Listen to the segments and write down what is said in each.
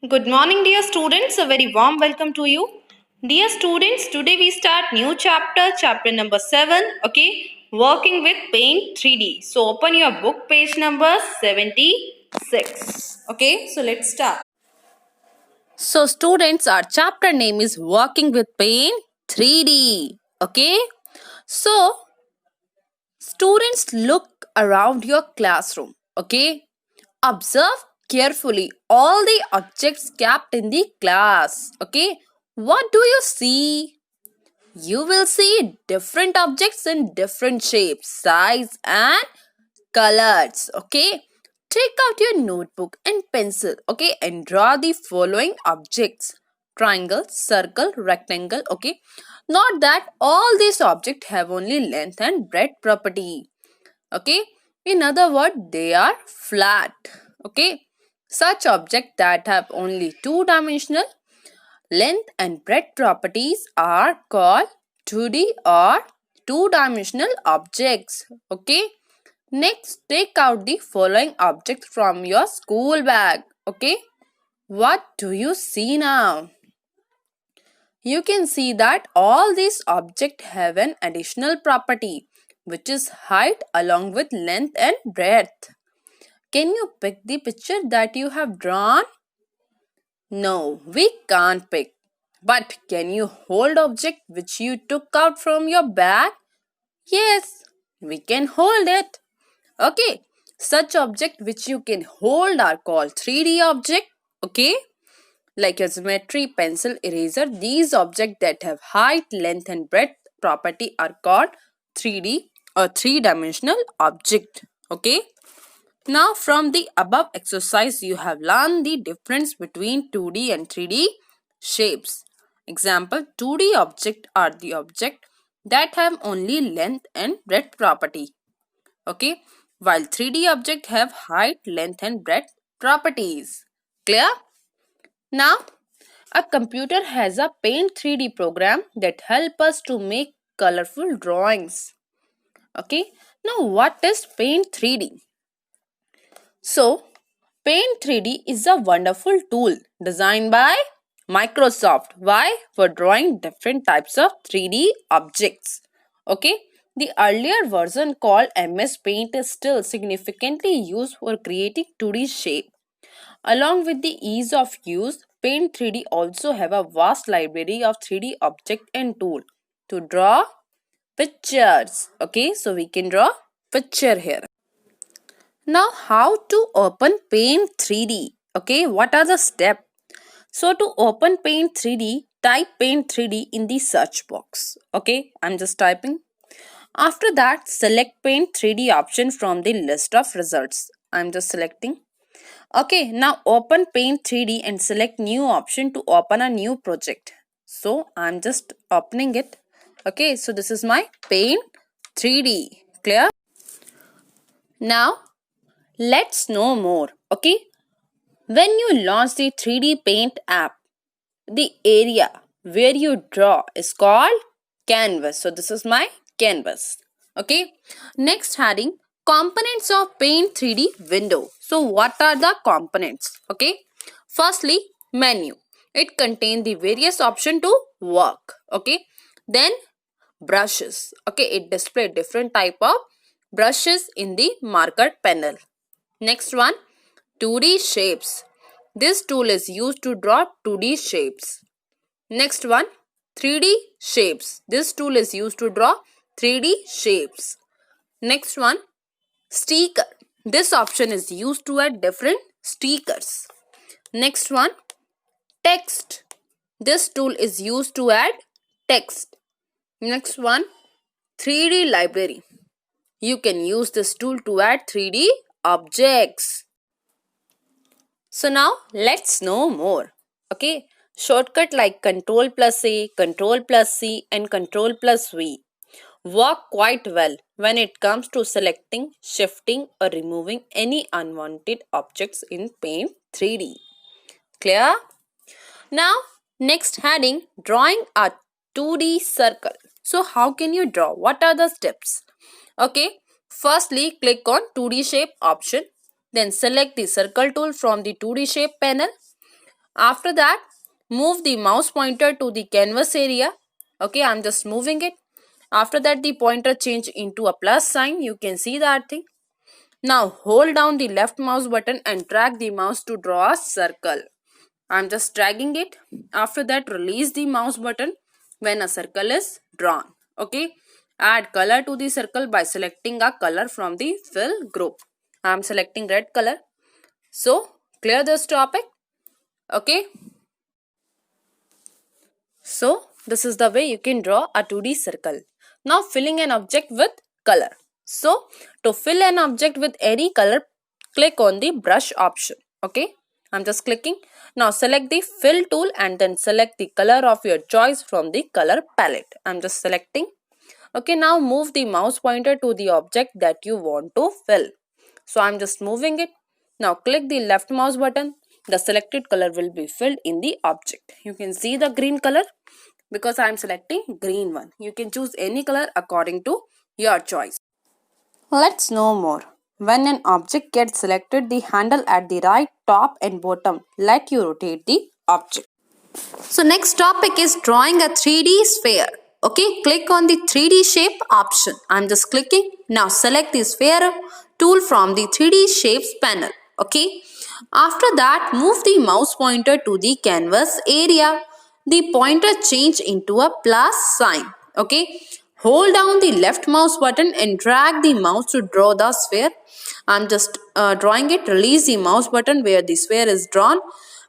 Good morning, dear students. A very warm welcome to you. Dear students, today we start new chapter number 7, okay? Working with Paint 3D. So open your book page number 76. Okay, so let's start. So students, our chapter name is Working with Paint 3D. Okay? So students, look around your classroom. Okay? Observe carefully all the objects kept in the class. Okay? What do you see? You will see different objects in different shapes, size and colors. Okay? Take out your notebook and pencil, okay, and draw the following objects: triangle, circle, rectangle. Okay, note that all these objects have only length and breadth property. Okay, in other words, they are flat. Okay, such objects that have only two-dimensional length and breadth properties are called 2D or two-dimensional objects. Okay, next, take out the following objects from your school bag. Okay, what do you see now? You can see that all these objects have an additional property, which is height along with length and breadth. Can you pick the picture that you have drawn? No, we can't pick. But can you hold object which you took out from your bag? Yes, we can hold it. Okay, such object which you can hold are called 3D object. Okay, like a geometry, pencil, eraser. These objects that have height, length and breadth property are called 3D or three-dimensional object. Okay. Now from the above exercise you have learned the difference between 2D and 3D shapes. Example, 2D object are the object that have only length and breadth property. Okay, while 3D object have height, length and breadth properties. Clear? Now, a computer has a Paint 3D program that help us to make colorful drawings. Okay, now what is Paint 3D? So, Paint 3D is a wonderful tool designed by Microsoft. Why? For drawing different types of 3D objects. Okay, the earlier version called MS Paint is still significantly used for creating 2D shape. Along with the ease of use, Paint 3D also have a vast library of 3D object and tool to draw pictures. Okay, so we can draw picture here. Now, how to open Paint 3D? Okay, what are the steps? So, to open Paint 3D, type Paint 3D in the search box. Okay, I'm just typing. After that, select Paint 3D option from the list of results. I'm just selecting. Okay, now open Paint 3D and select new option to open a new project. So, I'm just opening it. Okay, so this is my Paint 3D. Clear? Now, let's know more. Okay, when you launch the 3D Paint app, the area where you draw is called canvas. So this is my canvas. Okay, next heading, components of Paint 3D window. So what are the components? Okay, firstly, menu. It contains the various options to work. Okay, then brushes. Okay, it displays different type of brushes in the marker panel. Next one, 2D shapes. This tool is used to draw 2D shapes. Next one, 3D shapes. This tool is used to draw 3D shapes. Next one, sticker. This option is used to add different stickers. Next one, text. This tool is used to add text. Next one, 3D library. You can use this tool to add 3D objects. So now let's know more. Okay, shortcut like Ctrl plus A, Ctrl plus C and Ctrl plus V work quite well when it comes to selecting, shifting or removing any unwanted objects in Paint 3D. Clear? Now next heading, drawing a 2D circle. So how can you draw? What are the steps? Okay, firstly click on 2D shape option. Then select the circle tool from the 2D shape panel. After that, move the mouse pointer to the canvas area. Okay, I'm just moving it. After that, the pointer change into a plus sign. You can see that thing. Now hold down the left mouse button and drag the mouse to draw a circle. I'm just dragging it. After that, release the mouse button when a circle is drawn. Okay. Add color to the circle by selecting a color from the fill group. I'm selecting red color. So clear this topic. Okay. So this is the way you can draw a 2D circle. Now filling an object with color. So to fill an object with any color, click on the brush option. Okay. I'm just clicking. Now select the fill tool and then select the color of your choice from the color palette. I'm just selecting. Okay, now move the mouse pointer to the object that you want to fill. So I'm just moving it. Now click the left mouse button. The selected color will be filled in the object. You can see the green color because I'm selecting green one. You can choose any color according to your choice. Let's know more. When an object gets selected, the handle at the right, top and bottom let you rotate the object. So next topic is drawing a 3D sphere. Okay, click on the 3D shape option. I'm just clicking. Now select the sphere tool from the 3D shapes panel. Okay. After that, move the mouse pointer to the canvas area. The pointer change into a plus sign. Okay. Hold down the left mouse button and drag the mouse to draw the sphere. I'm just drawing it. Release the mouse button where the sphere is drawn.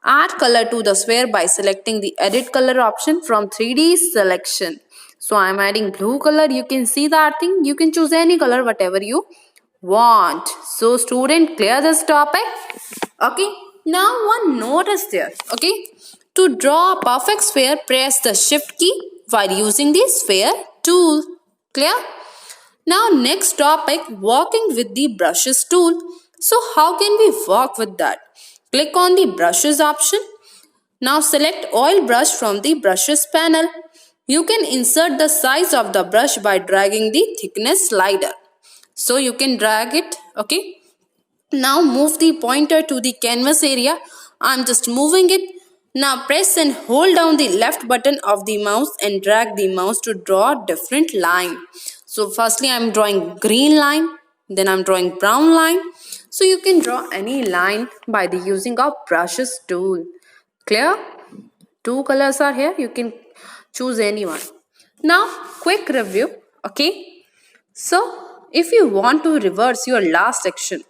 Add color to the sphere by selecting the edit color option from 3D selection. So I'm adding blue color. You can see that thing. You can choose any color, whatever you want. So student, clear this topic. Okay. Now one note is there. Okay. To draw a perfect sphere, press the shift key while using the sphere tool. Clear? Now next topic, working with the brushes tool. So how can we work with that? Click on the brushes option. Now select oil brush from the brushes panel. You can insert the size of the brush by dragging the thickness slider. So you can drag it. Okay. Now move the pointer to the canvas area. I'm just moving it. Now press and hold down the left button of the mouse and drag the mouse to draw a different line. So firstly I'm drawing green line, then I'm drawing brown line. So you can draw any line by the using of brushes tool. Clear? Two colors are here. You can choose any one. Now quick review. Okay. So if you want to reverse your last action,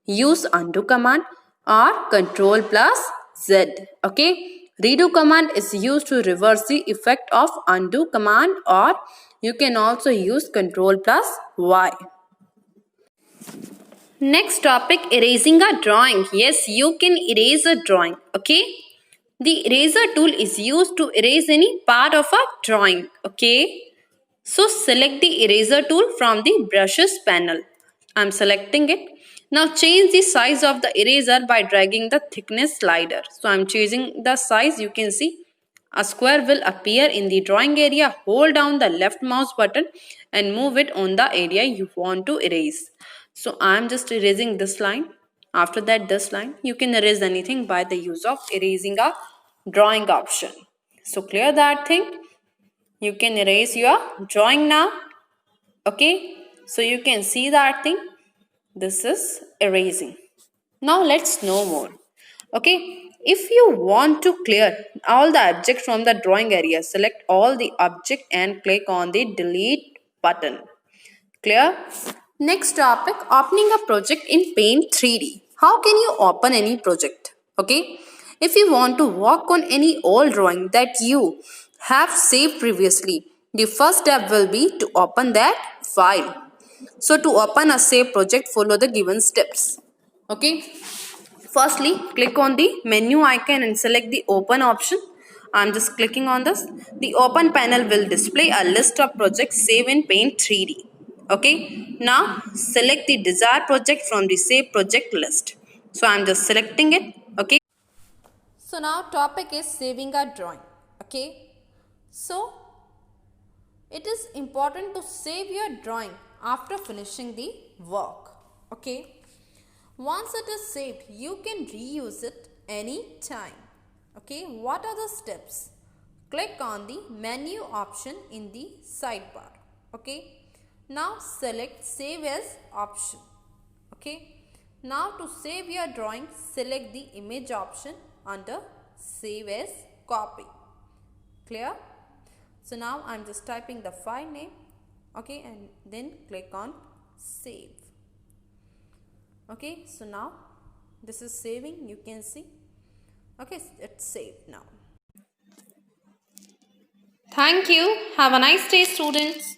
use undo command or control plus Z. Okay. Redo command is used to reverse the effect of undo command, or you can also use control plus Y. Next topic, erasing a drawing. Yes, you can erase a drawing. Okay. The eraser tool is used to erase any part of a drawing. Okay. So select the eraser tool from the brushes panel. I'm selecting it. Now change the size of the eraser by dragging the thickness slider. So I'm choosing the size. You can see a square will appear in the drawing area. Hold down the left mouse button and move it on the area you want to erase. So I'm just erasing this line. After that, this line. You can erase anything by the use of erasing a drawing option. So clear that thing. You can erase your drawing now. Okay. So you can see that thing. This is erasing. Now let's know more. Okay. If you want to clear all the objects from the drawing area, select all the object and click on the delete button. Clear? Next topic, opening a project in Paint 3D. How can you open any project? Okay. If you want to work on any old drawing that you have saved previously, the first step will be to open that file. So to open a saved project, follow the given steps. Okay. Firstly, click on the menu icon and select the open option. I'm just clicking on this. The open panel will display a list of projects saved in Paint 3D. Okay. Now select the desired project from the save project list. So I'm just selecting it. Okay. So now topic is saving a drawing. Okay. So it is important to save your drawing after finishing the work. Okay. Once it is saved, you can reuse it any time. Okay, what are the steps? Click on the menu option in the sidebar. Okay, now select save as option. Okay, now to save your drawing, select the image option under save as copy. Clear? So now I am just typing the file name. Okay, and then click on save. Okay, so now this is saving, you can see. Okay, it's saved now. Thank you. Have a nice day, students.